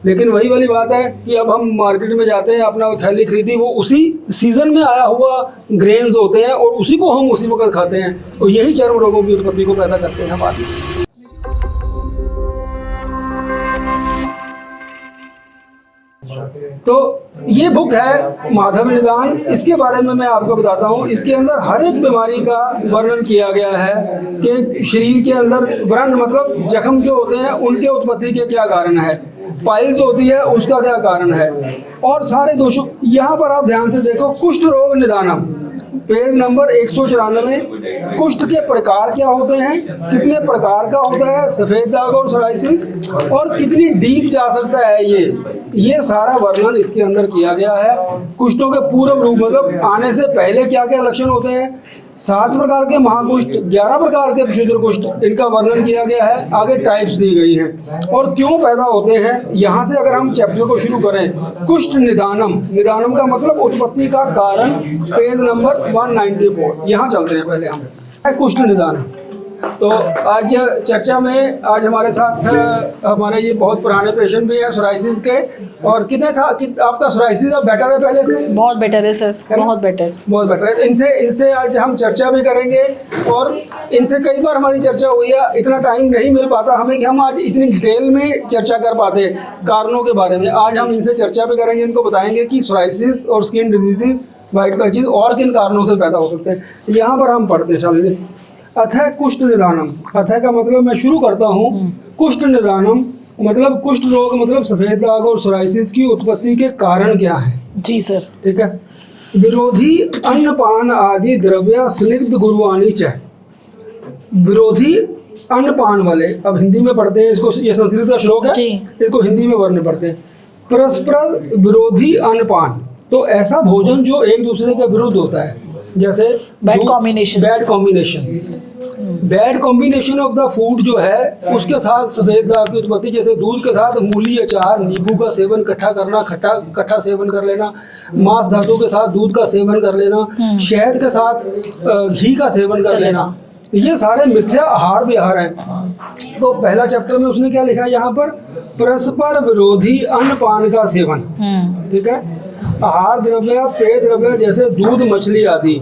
लेकिन वही वाली बात है कि अब हम मार्केट में जाते हैं, अपना वो थैली खरीदी, वो उसी सीजन में आया हुआ ग्रेन्स होते हैं और उसी को हम उसी वक्त खाते हैं, और यही चर्म रोगों की उत्पत्ति को पैदा करते हैं बाद में। तो ये बुक है माधव निदान, इसके बारे में मैं आपको बताता हूँ। इसके अंदर हर एक बीमारी का वर्णन किया गया है कि शरीर के अंदर व्रण मतलब जख्म जो होते हैं उनके उत्पत्ति के क्या कारण है, पाइल्स होती है उसका क्या कारण है, और सारे दोषों। यहाँ पर आप ध्यान से देखो, कुष्ठ रोग निदानम, पेज नंबर 194। कुष्ठ के प्रकार क्या होते हैं, कितने प्रकार का होता है सफ़ेद दाग और सोराइसिस, और कितनी डीप जा सकता है ये सारा वर्णन इसके अंदर किया गया है। कुष्ठों के पूर्व रूप मतलब आने से पहले क्या क्या लक्षण होते हैं, 7 प्रकार के महाकुष्ठ, 11 प्रकार के क्षुद्र कुष्ठ, इनका वर्णन किया गया है। आगे टाइप्स दी गई हैं और क्यों पैदा होते हैं। यहाँ से अगर हम चैप्टर को शुरू करें, कुष्ठ निदानम, निदानम का मतलब उत्पत्ति का कारण, पेज नंबर 194। यहाँ चलते हैं पहले हम, कुष्ठ निदानम। तो आज चर्चा में आज हमारे साथ हमारे ये बहुत पुराने पेशेंट भी हैं सोराइसिस के। और कितने था आपका सोराइसिस अब बेटर है पहले से? बहुत बेटर है सर, बहुत बेटर है। इनसे आज हम चर्चा भी करेंगे, और इनसे कई बार हमारी चर्चा हुई है, इतना टाइम नहीं मिल पाता हमें कि हम आज इतनी डिटेल में चर्चा कर पाते कारणों के बारे में। आज हम इनसे चर्चा भी करेंगे, इनको बताएंगे कि सोराइसिस और स्किन डिजीजेज, वाइट पैचेस और किन कारणों से पैदा हो सकते हैं। यहाँ पर हम पढ़ते चलिए। अथः कुष्ठ निदानम, अथः का मतलब मैं शुरू करता हूँ। कुष्ठ निदानम मतलब कुष्ठ रोग मतलब सफ़ेद दाग और सोराइसिस की उत्पत्ति के कारण क्या है। जी सर, ठीक है। विरोधी अन्नपान आदि द्रव्य स्निग्ध गुरुवाणी च, विरोधी अन्नपान वाले, अब हिंदी में पढ़ते हैं इसको, ये संस्कृत का श्लोक है, इसको हिंदी में पढ़ने पड़ते हैं। परस्पर विरोधी अन्नपान, तो ऐसा भोजन जो एक दूसरे के विरुद्ध होता है, जैसे bad combination of the food जो है उसके साथ सफ़ेद दाग की उत्पत्ति, जैसे दूध के साथ मूली, अचार, नींबू का सेवन इकट्ठा करना, खट्टा सेवन कर लेना, मांस धातु के साथ दूध का सेवन कर लेना, शहद के साथ घी का सेवन कर लेना, ये सारे मिथ्या आहार विहार हैं। तो पहला चैप्टर में उसने क्या लिखा है यहाँ पर, परस्पर विरोधी अन्नपान का सेवन। ठीक है। आहार द्रव्य, पेय द्रव्य जैसे दूध, मछली आदि,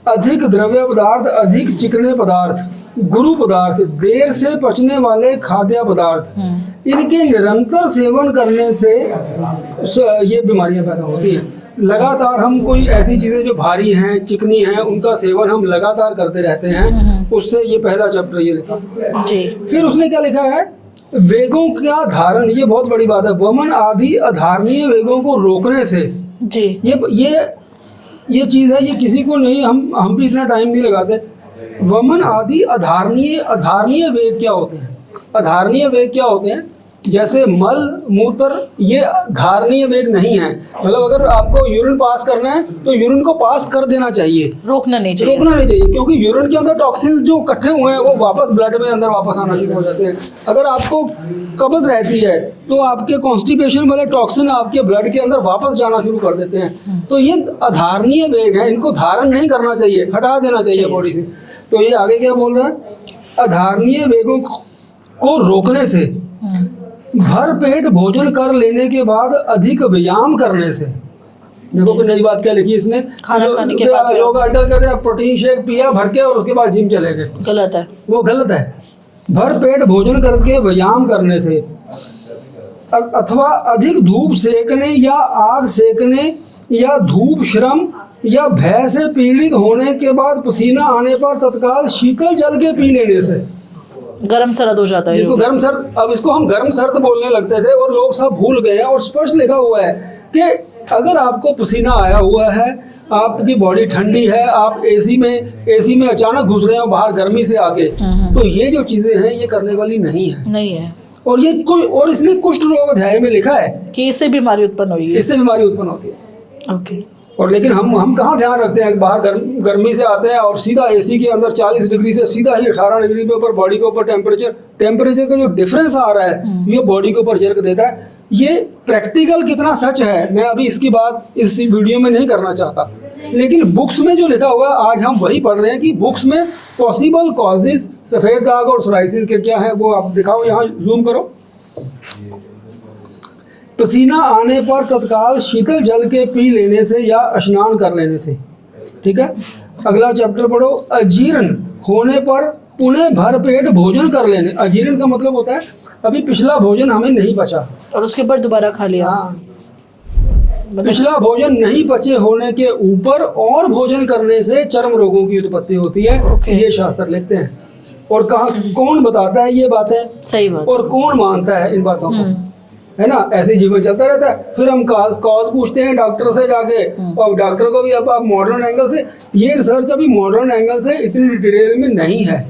अधिक द्रव्य पदार्थ, अधिक चिकने पदार्थ, गुरु पदार्थ, देर से पचने वाले खाद्य पदार्थ, इनके निरंतर सेवन करने से ये बीमारियां पैदा होती हैं। लगातार हम कोई ऐसी चीज़ें जो भारी हैं, चिकनी हैं, उनका सेवन हम लगातार करते रहते हैं, उससे ये पहला चैप्टर ये लिखा। फिर उसने क्या लिखा है, वेगों का धारण, ये बहुत बड़ी बात है। वमन आदि अधारणीय वेगों को रोकने से, जी ये चीज़ है, ये किसी को नहीं, हम भी इतना टाइम नहीं लगाते। वमन आदि अधारणीय वेग क्या होते हैं, अधारणीय वेग क्या होते हैं, जैसे मल मूत्र, ये धारणीय वेग नहीं है। मतलब अगर आपको यूरिन पास करना है तो यूरिन को पास कर देना चाहिए, रोकना नहीं चाहिए, क्योंकि यूरिन के अंदर टॉक्सिन्स जो इकट्ठे हुए हैं वो वापस ब्लड में अंदर वापस आना शुरू हो जाते हैं। अगर आपको कब्ज रहती है तो आपके कॉन्स्टिपेशन वाले टॉक्सिन आपके ब्लड के अंदर वापस जाना शुरू कर देते हैं। तो ये अधारणीय वेग है, इनको धारण नहीं करना चाहिए, हटा देना चाहिए बॉडी से। तो ये आगे क्या बोल रहा है, अधारणीय वेगों को रोकने से, भर पेट भोजन कर लेने के बाद अधिक व्यायाम करने से। देखो कि नई बात क्या लिखी इसने, लोग आजकल कहते हैं प्रोटीन शेक पिया भर के और उसके बाद जिम चले गए, गलत है, वो गलत है। भर पेट भोजन करके व्यायाम करने से, अथवा अधिक धूप सेकने या आग सेकने या धूप श्रम या भय से पीड़ित होने के बाद पसीना आने पर तत्काल शीतल जल के पी लेने से गरम सर्द हो जाता है। इसको गरम सर्द, अब इसको हम गरम सर्द बोलने लगते थे और लोग सब भूल गए हैं। और स्पष्ट लिखा हुआ है कि अगर आपको पसीना आया हुआ है, आपकी बॉडी ठंडी है, आप एसी में अचानक घुस रहे हो बाहर गर्मी से आके, तो ये जो चीजें हैं ये करने वाली नहीं है। और ये और इसने कुष्ठ रोग अध्याय में लिखा है कि इससे बीमारी उत्पन्न होगी, इससे बीमारी उत्पन्न होती है। ओके। और लेकिन हम कहाँ ध्यान रखते हैं, बाहर गर्मी से आते हैं और सीधा एसी के अंदर 40 डिग्री से सीधा ही 18 डिग्री पे ऊपर बॉडी के ऊपर टेम्परेचर का जो डिफरेंस आ रहा है ये बॉडी के ऊपर जर्क देता है। ये प्रैक्टिकल कितना सच है मैं अभी इसकी बात इस वीडियो में नहीं करना चाहता, लेकिन बुक्स में जो लिखा हुआ है आज हम वही पढ़ रहे हैं कि बुक्स में पॉसिबल कॉजेज सफ़ेद दाग और सोराइसिस के क्या है वो आप दिखाओ, यहाँ जूम करो। पसीना आने पर तत्काल शीतल जल के पी लेने से या स्नान कर लेने से। ठीक है, अगला चैप्टर पढ़ो। अजीर्ण होने पर पुनः भरपेट भोजन कर लेने। अजीर्ण का मतलब होता है अभी पिछला भोजन हमें नहीं पचा और उसके बाद दोबारा खा लिया। हाँ, पिछला भोजन नहीं पचे होने के ऊपर और भोजन करने से चर्म रोगों की उत्पत्ति होती है। Okay. ये शास्त्र लिखते हैं। और कहाँ कौन बताता है ये बातें, सही बात। और कौन मानता है इन बातों को, है ना। ऐसे ही जीवन चलता रहता है। फिर हम कॉज पूछते हैं डॉक्टर से जाके, और डॉक्टर को भी अब मॉडर्न एंगल से, ये रिसर्च अभी मॉडर्न एंगल से इतनी डिटेल में नहीं है,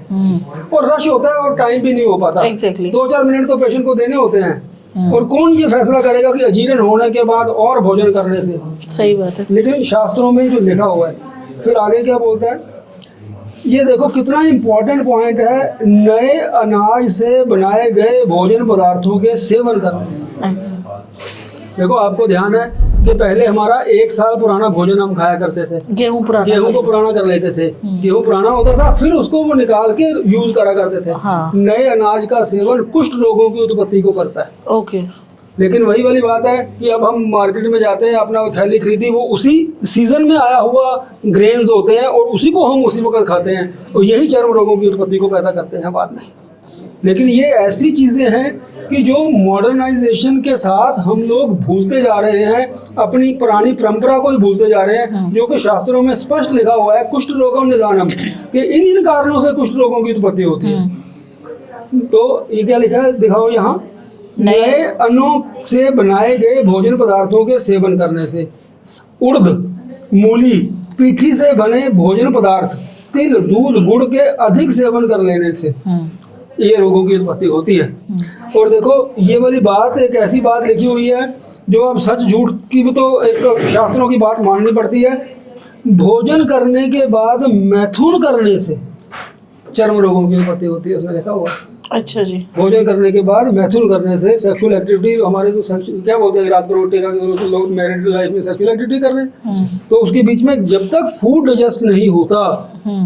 और रश होता है और टाइम भी नहीं हो पाता। Exactly. 2-4 मिनट तो पेशेंट को देने होते हैं, और कौन ये फैसला करेगा कि अजीर्ण होने के बाद और भोजन करने से। सही बात है। लेकिन शास्त्रों में जो लिखा हुआ है, फिर आगे क्या बोलता है, ये देखो कितना इम्पोर्टेंट पॉइंट है। नए अनाज से बनाए गए भोजन पदार्थों के सेवन करने से। देखो आपको ध्यान है कि पहले हमारा 1 साल पुराना भोजन हम खाया करते थे। गेहूं पुराना, गेहूं को पुराना कर लेते थे, गेहूं पुराना होता था, फिर उसको वो निकाल के यूज करा करते थे। हाँ। नए अनाज का सेवन कुष्ठ रोगों की उत्पत्ति को करता है। ओके। लेकिन वही वाली बात है कि अब हम मार्केट में जाते हैं, अपना थैली खरीदी, वो उसी सीजन में आया हुआ ग्रेन्स होते हैं और उसी को हम उसी वक्त खाते हैं, और यही चर्म रोगों की उत्पत्ति को पैदा करते हैं बाद में। लेकिन ये ऐसी चीज़ें हैं कि जो मॉडर्नाइजेशन के साथ हम लोग भूलते जा रहे हैं, अपनी पुरानी परंपरा को ही भूलते जा रहे हैं, जो कि शास्त्रों में स्पष्ट लिखा हुआ है कुष्ठ रोगम निदानम, कि इन कारणों से कुष्ठ रोगों की उत्पत्ति होती है। तो ये क्या लिखा है, दिखाओ यहाँ। नए अन्नों से बनाए गए भोजन पदार्थों के सेवन करने से। उड़द, मूली, पीठी से बने भोजन पदार्थ, तिल, दूध, गुड़ के अधिक सेवन कर लेने से ये रोगों की उत्पत्ति होती है। और देखो ये वाली बात, एक ऐसी बात लिखी हुई है जो अब सच झूठ की तो एक शास्त्रों की बात माननी पड़ती है। भोजन करने के बाद मैथुन करने से चर्म रोगों की उत्पत्ति होती है, उसमें लिखा हुआ है। अच्छा जी। भोजन करने के बाद मैथुन करने से सेक्सुअल एक्टिविटी, हमारे तो क्या बोलते हैं, रात को रोटी खा के लोग मैरिड लाइफ में सेक्सुअल एक्टिविटी कर रहे हैं, तो उसके बीच में जब तक फूड डाइजेस्ट नहीं होता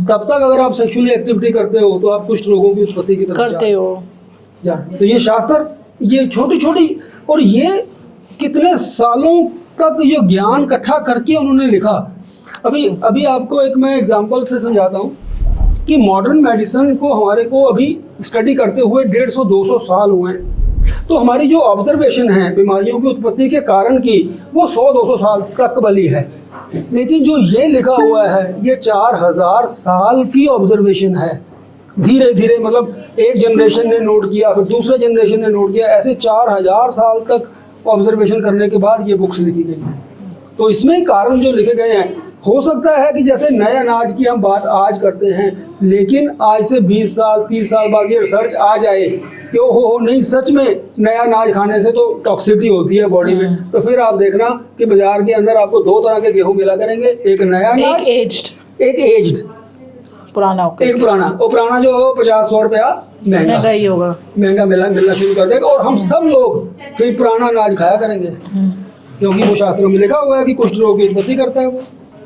तब तक अगर आप सेक्सुअल एक्टिविटी करते हो तो आप कुछ रोगों की उत्पत्ति की तरफ करते हो। तो ये शास्त्र, ये छोटी छोटी, और ये कितने सालों तक ये ज्ञान इकट्ठा करके उन्होंने लिखा। अभी आपको एक मैं एग्जांपल से समझाता हूँ कि मॉडर्न मेडिसिन को हमारे को अभी स्टडी करते हुए 150-200 साल हुए हैं। तो हमारी जो ऑब्जर्वेशन है बीमारियों की उत्पत्ति के कारण की, वो 100-200 साल तक वाली है। लेकिन जो ये लिखा हुआ है ये 4000 साल की ऑब्जर्वेशन है। धीरे धीरे, मतलब एक जनरेशन ने नोट किया, फिर दूसरे जनरेशन ने नोट किया, ऐसे 4000 साल तक ऑब्जर्वेशन करने के बाद ये बुक्स लिखी गई हैं। तो इसमें कारण जो लिखे गए हैं, हो सकता है कि जैसे नए अनाज की हम बात आज करते हैं, लेकिन आज से 20 साल 30 साल बाद ये रिसर्च आ जाए कि ओहो नहीं, सच में नया अनाज खाने से तो टॉक्सिसिटी होती है बॉडी में, तो फिर आप देखना कि बाजार के अंदर आपको 2 तरह के गेहूं मिला करेंगे, एक नया अनाज, एक एज्ड, पुराना, एक पुराना। और पुराना जो होगा 50-100 रुपया महंगा ही होगा, महंगा मिलना शुरू कर देगा, और हम सब लोग फिर पुराना अनाज खाया करेंगे, क्योंकि वो शास्त्रों में लिखा हुआ है कि कुष्ठ रोग की उत्पत्ति करता है वो।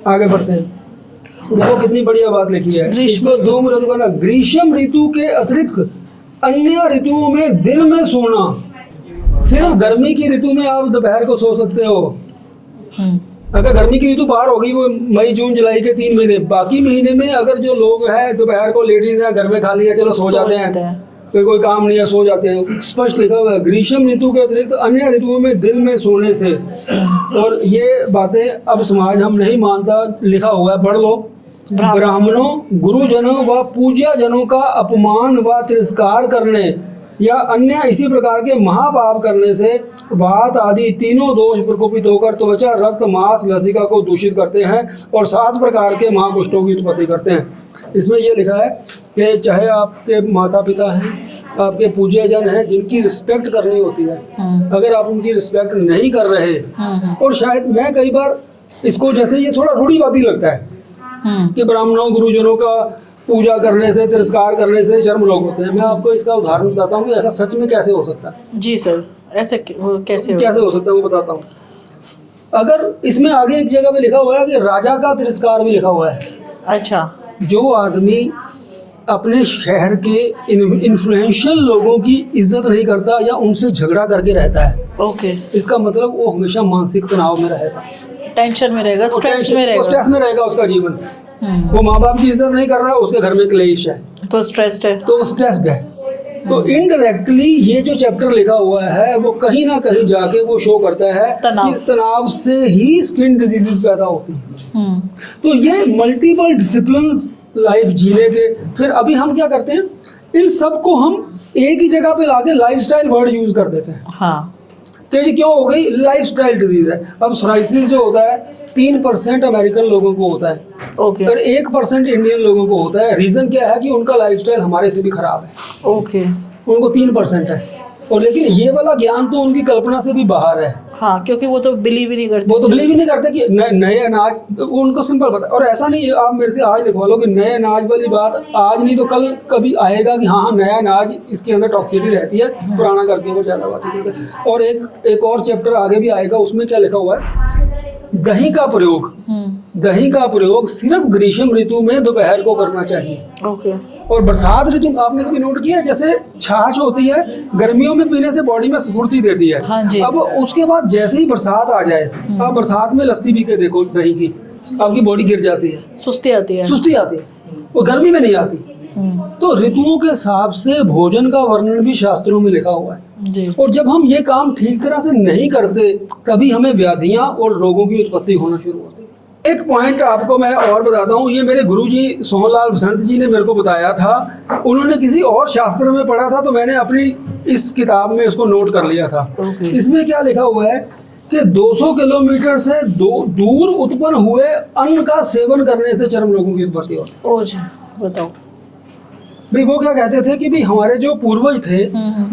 आगे बढ़ते हैं, देखो कितनी बढ़िया बात लिखी है। इसको धूम ऋतु का ना, ग्रीष्म ऋतु के अतिरिक्त अन्य ऋतुओं में दिन में सोना। सिर्फ गर्मी की ऋतु में आप दोपहर को सो सकते हो। अगर गर्मी की ऋतु बाहर होगी वो मई जून जुलाई के 3 महीने, बाकी महीने में अगर जो लोग हैं दोपहर को, लेडीज हैं घर में खा लिया, चलो सो जाते हैं, कोई काम नहीं है, सो जाते हैं। स्पष्ट लिखा हुआ है ग्रीष्म ऋतु के अतिरिक्त अन्य ऋतुओं में दिन में सोने से। और ये बातें अब समाज हम नहीं मानता, लिखा हुआ है, पढ़ लो। ब्राह्मणों, गुरुजनों व पूज्य जनों का अपमान व तिरस्कार करने या अन्य इसी प्रकार के महापाप करने से वात आदि तीनों दोष प्रकोपित होकर त्वचा, रक्त, मांस, लसिका को दूषित करते हैं और 7 प्रकार के महाकुष्ठों की उत्पत्ति करते हैं। इसमें यह लिखा है कि चाहे आपके माता पिता हैं, आपके पूज्यजन हैं, जिनकी रिस्पेक्ट करनी होती है, अगर आप उनकी रिस्पेक्ट नहीं कर रहे, और शायद मैं कई बार इसको, जैसे ये थोड़ा रूढ़िवादी लगता है कि ब्राह्मणों गुरुजनों का पूजा करने से, तिरस्कार करने से चर्म रोग होते हैं। मैं आपको इसका उदाहरण बताता हूँ कि ऐसा सच में कैसे हो सकता है। जी सर, ऐसे कैसे हो सकता है वो बताता हूँ। अगर इसमें आगे एक जगह पे लिखा हुआ है कि राजा का तिरस्कार भी लिखा हुआ है। अच्छा। जो आदमी अपने शहर के इन्फ्लुएंशियल लोगों की इज्जत नहीं करता या उनसे झगड़ा करके रहता है, ओके, इसका मतलब वो हमेशा मानसिक तनाव में रहेगा, टेंशन में रहेगा, स्ट्रेस में रहेगा। स्ट्रेस में रहेगा उसका जीवन। वो माँ बाप की इज्जत नहीं कर रहा, उसके घर में क्लेश है, तो स्ट्रेस्ड है। तो स्ट्रेस्ड है। तो इनडायरेक्टली ये जो चैप्टर लिखा हुआ है वो कहीं ना कहीं जाके वो शो करता है तनाव। कि तनाव से ही स्किन डिजीजेस पैदा होती हैं। तो ये मल्टीपल डिसिप्लिन्स लाइफ जीने के, फिर अभी हम क्या करते हैं, इन सब को हम एक ही जगह पे लाके लाइफस्टाइल वर्ड यूज कर देते हैं हाँ, कि जी क्यों हो गई, लाइफस्टाइल डिजीज है। अब सोराइसिस जो होता है 3% अमेरिकन लोगों को होता है ओके, और 1% इंडियन लोगों को होता है। रीजन क्या है कि उनका लाइफस्टाइल हमारे से भी खराब है, ओके, उनको 3% है। और लेकिन ये वाला ज्ञान तो उनकी कल्पना से भी बाहर है, हाँ, क्योंकि वो तो बिलीव ही नहीं करते। वो तो बिलीव ही नहीं करते कि नए अनाज, वो उनको सिंपल पता है। और ऐसा नहीं है आप मेरे से आज लिखवा लो कि नए अनाज वाली बात आज नहीं तो कल कभी आएगा कि हाँ नया अनाज इसके अंदर टॉक्सिसिटी रहती है, पुराना करके वो ज़्यादा बात ही करते हैं। और एक और चैप्टर आगे भी आएगा, उसमें क्या लिखा हुआ है, दही का प्रयोग, दही का प्रयोग सिर्फ ग्रीष्म ऋतु में दोपहर को करना चाहिए। ओके, और बरसात ऋतु आपने कभी नोट किया है, जैसे छाछ होती है गर्मियों में पीने से बॉडी में स्फूर्ति देती है। हाँ जी। अब उसके बाद जैसे ही बरसात आ जाए, आप बरसात में लस्सी पी के देखो दही की, आपकी बॉडी गिर जाती है, सुस्ती आती है। सुस्ती आती है, वो गर्मी में नहीं आती। तो ऋतुओं के हिसाब से भोजन का वर्णन भी शास्त्रों में लिखा हुआ है। जी, और जब हम ये काम ठीक तरह से नहीं करते तभी हमें व्याधियां और रोगों की उत्पत्ति होना शुरू होती है। एक पॉइंट आपको मैं और बताता हूँ, ये मेरे गुरुजी सोहनलाल बसंत जी ने मेरे को बताया था। उन्होंने किसी और शास्त्र में पढ़ा था तो मैंने अपनी इस किताब में इसको नोट कर लिया था। ओके। इसमें क्या लिखा हुआ है कि 200 किलोमीटर से दूर उत्पन्न हुए अन्न का सेवन करने से चर्म रोगों की उत्पत्ति होती है। ओ जी, बताओ। भाई वो क्या कहते थे कि भाई हमारे जो पूर्वज थे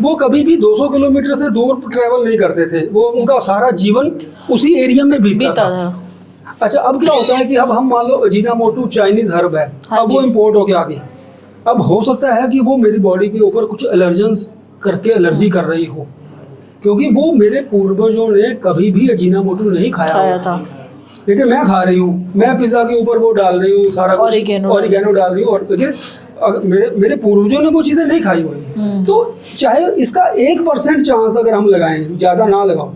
वो कभी भी 200 किलोमीटर से दूर ट्रेवल नहीं करते थे, वो उनका सारा जीवन उसी एरिया में बीतता था। अच्छा, अब क्या होता है कि अब हम मान लो अजीनामोटो चाइनीज हर्ब है, हाँ अब वो जी। इम्पोर्ट होके आ गई। अब हो सकता है कि वो मेरी बॉडी के ऊपर कुछ एलर्जेंस करके एलर्जी कर रही हो, क्योंकि वो मेरे पूर्वजों ने कभी भी अजीनामोटो नहीं खाया था, लेकिन मैं खा रही हूँ। मैं पिज़्ज़ा के ऊपर वो डाल रही हूँ, सारा कुछ ऑरिगेनो डाल रही हूँ, और लेकिन मेरे पूर्वजों ने वो चीज़ें नहीं खाई हुई। तो चाहे इसका 1% चांस अगर हम लगाएं, ज़्यादा ना लगाओ,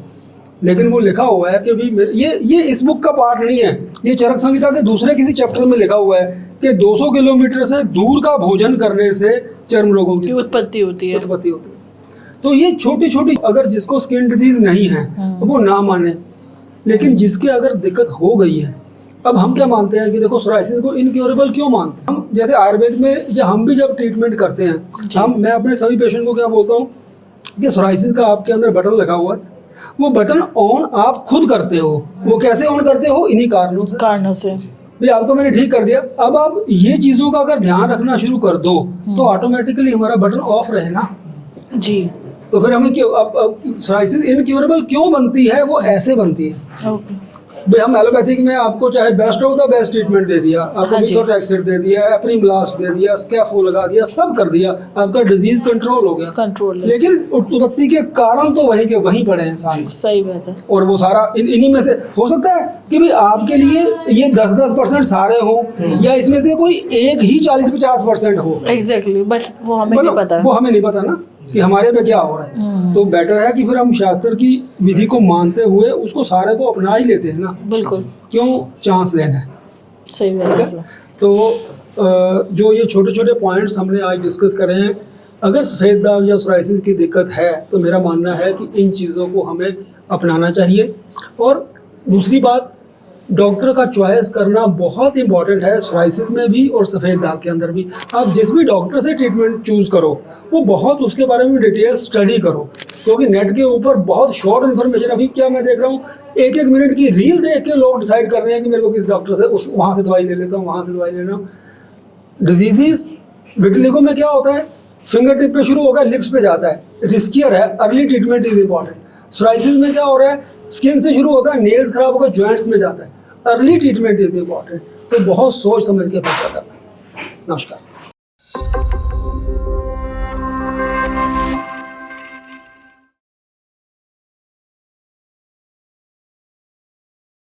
लेकिन वो लिखा हुआ है कि भी ये इस बुक का पार्ट नहीं है, ये चरक संहिता के दूसरे किसी चैप्टर में लिखा हुआ है कि 200 किलोमीटर से दूर का भोजन करने से चर्म रोगों की उत्पत्ति होती है। तो ये छोटी छोटी, अगर जिसको स्किन डिजीज नहीं है तो वो ना माने, लेकिन जिसके अगर दिक्कत हो गई है, अब हम क्या मानते हैं कि देखो सोराइसिस को इनक्योरेबल क्यों मानते हैं हम। जैसे आयुर्वेद में हम भी जब ट्रीटमेंट करते हैं, मैं अपने सभी पेशेंट को क्या बोलता हूँ कि सोराइसिस का आपके अंदर बटन लगा हुआ है, वो बटन ऑन आप खुद करते हो। वो कैसे ऑन करते हो? इन्हीं कारणों से भाई आपको मैंने ठीक कर दिया। अब आप ये चीज़ों का अगर ध्यान रखना शुरू कर दो तो ऑटोमेटिकली हमारा बटन ऑफ रहे ना जी। तो फिर हमें क्यों अब सोराइसिस इनक्योरेबल क्यों बनती है? वो ऐसे बनती है ओके, भाई हम एलोपैथिक में आपको चाहे best of the best treatment दे दिया, आपको मिथोट्रैक्सिड दे दिया, एप्रीमलास्ट दे दिया, स्कैफो लगा दिया, सब कर दिया, आपका डिजीज कंट्रोल हो गया, लेकिन उत्पत्ति के कारण तो वहीं के वहीं पड़े हैं सामने। सही बात है। और वो सारा इन्हीं में से हो सकता है कि भाई आपके लिए ये 10% सारे हों या इसमें से कोई एक ही 40-50% हो। एग्जैक्टली, बट वो हमें नहीं पता। वो हमें नहीं पता ना कि हमारे में क्या हो रहा है। तो बेटर है कि फिर हम शास्त्र की विधि को मानते हुए उसको सारे को अपना ही लेते हैं ना। बिल्कुल, क्यों चांस लेना है? सही बात है। तो जो ये छोटे छोटे पॉइंट्स हमने आज डिस्कस करे हैं, अगर सफ़ेद दाग या सोराइसिस की दिक्कत है तो मेरा मानना है कि इन चीज़ों को हमें अपनाना चाहिए। और दूसरी बात, डॉक्टर का चॉइस करना बहुत इंपॉर्टेंट है, सोराइसिस में भी और सफ़ेद दाग के अंदर भी। आप जिस भी डॉक्टर से ट्रीटमेंट चूज़ करो वो बहुत उसके बारे में डिटेल स्टडी करो, क्योंकि नेट के ऊपर बहुत शॉर्ट इन्फॉर्मेशन, अभी क्या मैं देख रहा हूँ 1-1 मिनट की रील देख के लोग डिसाइड कर रहे हैं कि मेरे को किस डॉक्टर से वहाँ से दवाई ले लेता हूँ, वहाँ से दवाई लेना। डिजीज़ विटिलिगो में क्या होता है, फिंगर टिप पे शुरू होकर लिप्स पे जाता है, रिस्कियर है, early treatment is important. Psoriasis में क्या हो रहा है, स्किन से शुरू होता है, नेल्स खराब होकर जॉइंट्स में जाता है, अर्ली ट्रीटमेंट इज इम्पॉर्टेंट। तो बहुत सोच समझ के फैसला करना है। नमस्कार।